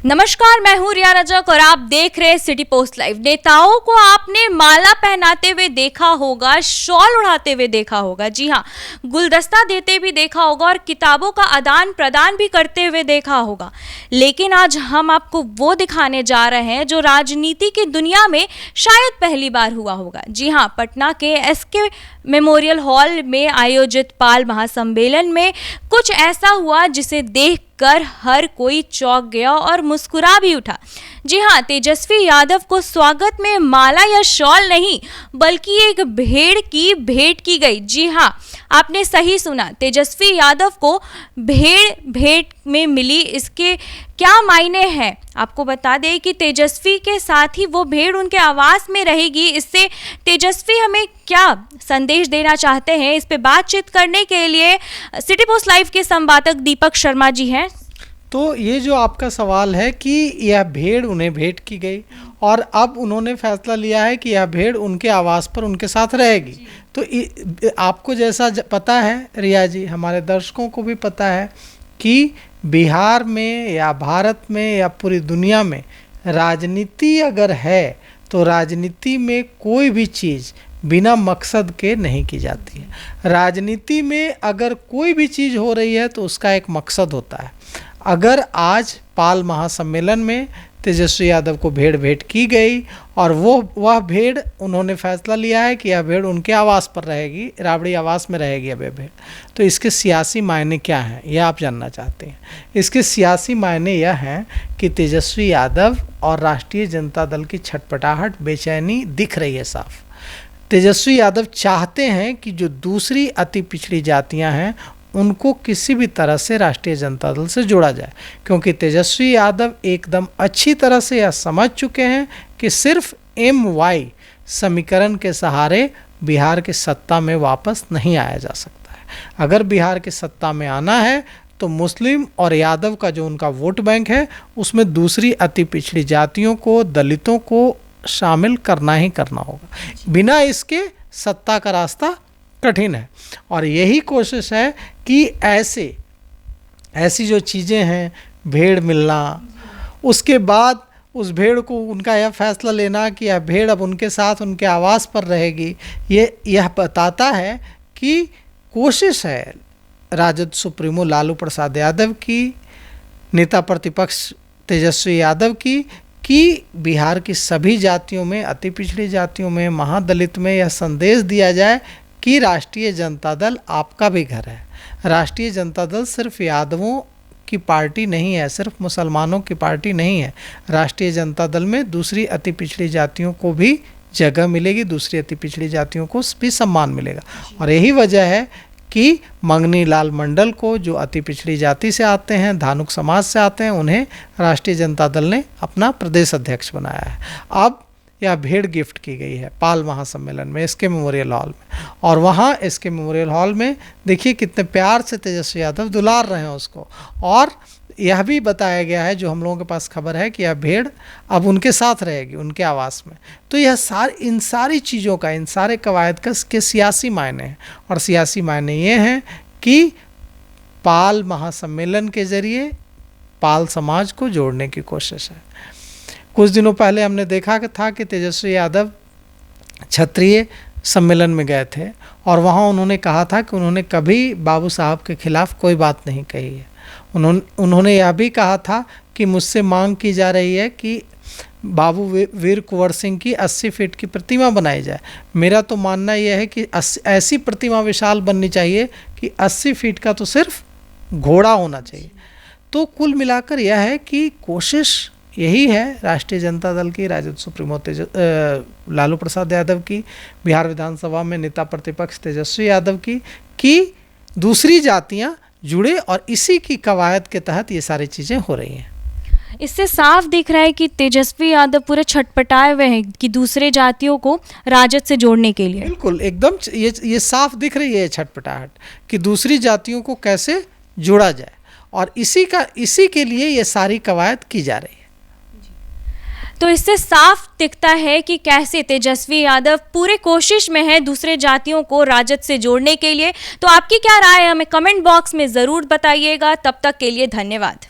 नमस्कार, मैं हूं रिया रजक और आप देख रहे हैं सिटी पोस्ट लाइव। नेताओं को आपने माला पहनाते हुए देखा होगा, शॉल उड़ाते हुए देखा होगा, जी हाँ, गुलदस्ता देते भी देखा होगा और किताबों का आदान प्रदान भी करते हुए देखा होगा। लेकिन आज हम आपको वो दिखाने जा रहे हैं जो राजनीति की दुनिया में शायद पहली बार हुआ होगा। जी हाँ, पटना के एसके मेमोरियल हॉल में आयोजित पाल महासम्मेलन में कुछ ऐसा हुआ जिसे देख कर हर कोई चौंक गया और मुस्कुरा भी उठा। जी हाँ, तेजस्वी यादव को स्वागत में माला या शॉल नहीं बल्कि एक भेड़ की भेंट की गई। जी हाँ, आपने सही सुना, तेजस्वी यादव को भेड़ भेंट में मिली। इसके क्या मायने हैं आपको बता दें कि तेजस्वी के साथ ही वो भेड़ उनके आवास में रहेगी। इससे तेजस्वी हमें क्या संदेश देना चाहते हैं, इस पे बातचीत करने के लिए सिटी पोस्ट लाइव के संपादक दीपक शर्मा जी हैं। तो ये जो आपका सवाल है कि यह भेड़ उन्हें भेंट की गई और अब उन्होंने फैसला लिया है कि यह भेड़ उनके आवास पर उनके साथ रहेगी। तो आपको जैसा पता है रिया जी, हमारे दर्शकों को भी पता है कि बिहार में या भारत में या पूरी दुनिया में राजनीति अगर है तो राजनीति में कोई भी चीज़ बिना मकसद के नहीं की जाती है। राजनीति में अगर कोई भी चीज़ हो रही है तो उसका एक मकसद होता है। अगर आज पाल महासम्मेलन में तेजस्वी यादव को भेड़ भेंट की गई और वह भेड़ उन्होंने फैसला लिया है कि यह भेड़ उनके आवास पर रहेगी, राबड़ी आवास में रहेगी अब यह भेड़, तो इसके सियासी मायने क्या हैं यह आप जानना चाहते हैं। इसके सियासी मायने यह हैं कि तेजस्वी यादव और राष्ट्रीय जनता दल की छटपटाहट, बेचैनी दिख रही है साफ। तेजस्वी यादव चाहते हैं कि जो दूसरी अति पिछड़ी जातियां हैं उनको किसी भी तरह से राष्ट्रीय जनता दल से जोड़ा जाए, क्योंकि तेजस्वी यादव एकदम अच्छी तरह से यह समझ चुके हैं कि सिर्फ MY समीकरण के सहारे बिहार की सत्ता में वापस नहीं आया जा सकता है। अगर बिहार की सत्ता में आना है तो मुस्लिम और यादव का जो उनका वोट बैंक है उसमें दूसरी अति पिछड़ी जातियों को, दलितों को शामिल करना ही करना होगा। बिना इसके सत्ता का रास्ता कठिन है। और यही कोशिश है कि ऐसी जो चीज़ें हैं, भेड़ मिलना, उसके बाद उस भेड़ को उनका यह फैसला लेना कि यह भेड़ अब उनके साथ उनके आवास पर रहेगी, यह बताता है कि कोशिश है राजद सुप्रीमो लालू प्रसाद यादव की, नेता प्रतिपक्ष तेजस्वी यादव की, कि बिहार की सभी जातियों में, अति पिछड़ी जातियों में, महादलित में यह संदेश दिया जाए कि राष्ट्रीय जनता दल आपका भी घर है। राष्ट्रीय जनता दल सिर्फ यादवों की पार्टी नहीं है, सिर्फ मुसलमानों की पार्टी नहीं है। राष्ट्रीय जनता दल में दूसरी अति पिछड़ी जातियों को भी जगह मिलेगी, दूसरी अति पिछड़ी जातियों को भी सम्मान मिलेगा। और यही वजह है कि मंगनी लाल मंडल को, जो अति पिछड़ी जाति से आते हैं, धानुक समाज से आते हैं, उन्हें राष्ट्रीय जनता दल ने अपना प्रदेश अध्यक्ष बनाया है। अब यह भेड़ गिफ्ट की गई है पाल महासम्मेलन में, एसके मेमोरियल हॉल में, और वहाँ एसके मेमोरियल हॉल में देखिए कितने प्यार से तेजस्वी यादव दुलार रहे हैं उसको। और यह भी बताया गया है, जो हम लोगों के पास खबर है, कि यह भेड़ अब उनके साथ रहेगी उनके आवास में। तो यह इन सारी चीज़ों का, इन सारे कवायद के सियासी मायने हैं। और सियासी मायने ये हैं कि पाल महासम्मेलन के जरिए पाल समाज को जोड़ने की कोशिश है। कुछ दिनों पहले हमने देखा था कि तेजस्वी यादव क्षत्रिय सम्मेलन में गए थे और वहाँ उन्होंने कहा था कि उन्होंने कभी बाबू साहब के खिलाफ कोई बात नहीं कही है। उन्होंने यह भी कहा था कि मुझसे मांग की जा रही है कि बाबू वीर कुंवर सिंह की 80 फीट की प्रतिमा बनाई जाए। मेरा तो मानना यह है कि ऐसी प्रतिमा विशाल बननी चाहिए कि 80 फीट का तो सिर्फ घोड़ा होना चाहिए। तो कुल मिलाकर यह है कि कोशिश यही है राष्ट्रीय जनता दल की, राजद सुप्रीमो लालू प्रसाद यादव की, बिहार विधानसभा में नेता प्रतिपक्ष तेजस्वी यादव की, कि दूसरी जातियां जुड़े और इसी की कवायद के तहत ये सारी चीज़ें हो रही हैं। इससे साफ दिख रहा है कि तेजस्वी यादव पूरे छटपटाए हुए हैं कि दूसरे जातियों को राजद से जोड़ने के लिए। बिल्कुल, एकदम ये साफ दिख रही है छटपटाहट कि दूसरी जातियों को कैसे जोड़ा जाए, और इसी के लिए ये सारी कवायद की जा रही है। तो इससे साफ दिखता है कि कैसे तेजस्वी यादव पूरे कोशिश में है दूसरे जातियों को राजद से जोड़ने के लिए। तो आपकी क्या राय है, हमें कमेंट बॉक्स में ज़रूर बताइएगा। तब तक के लिए धन्यवाद।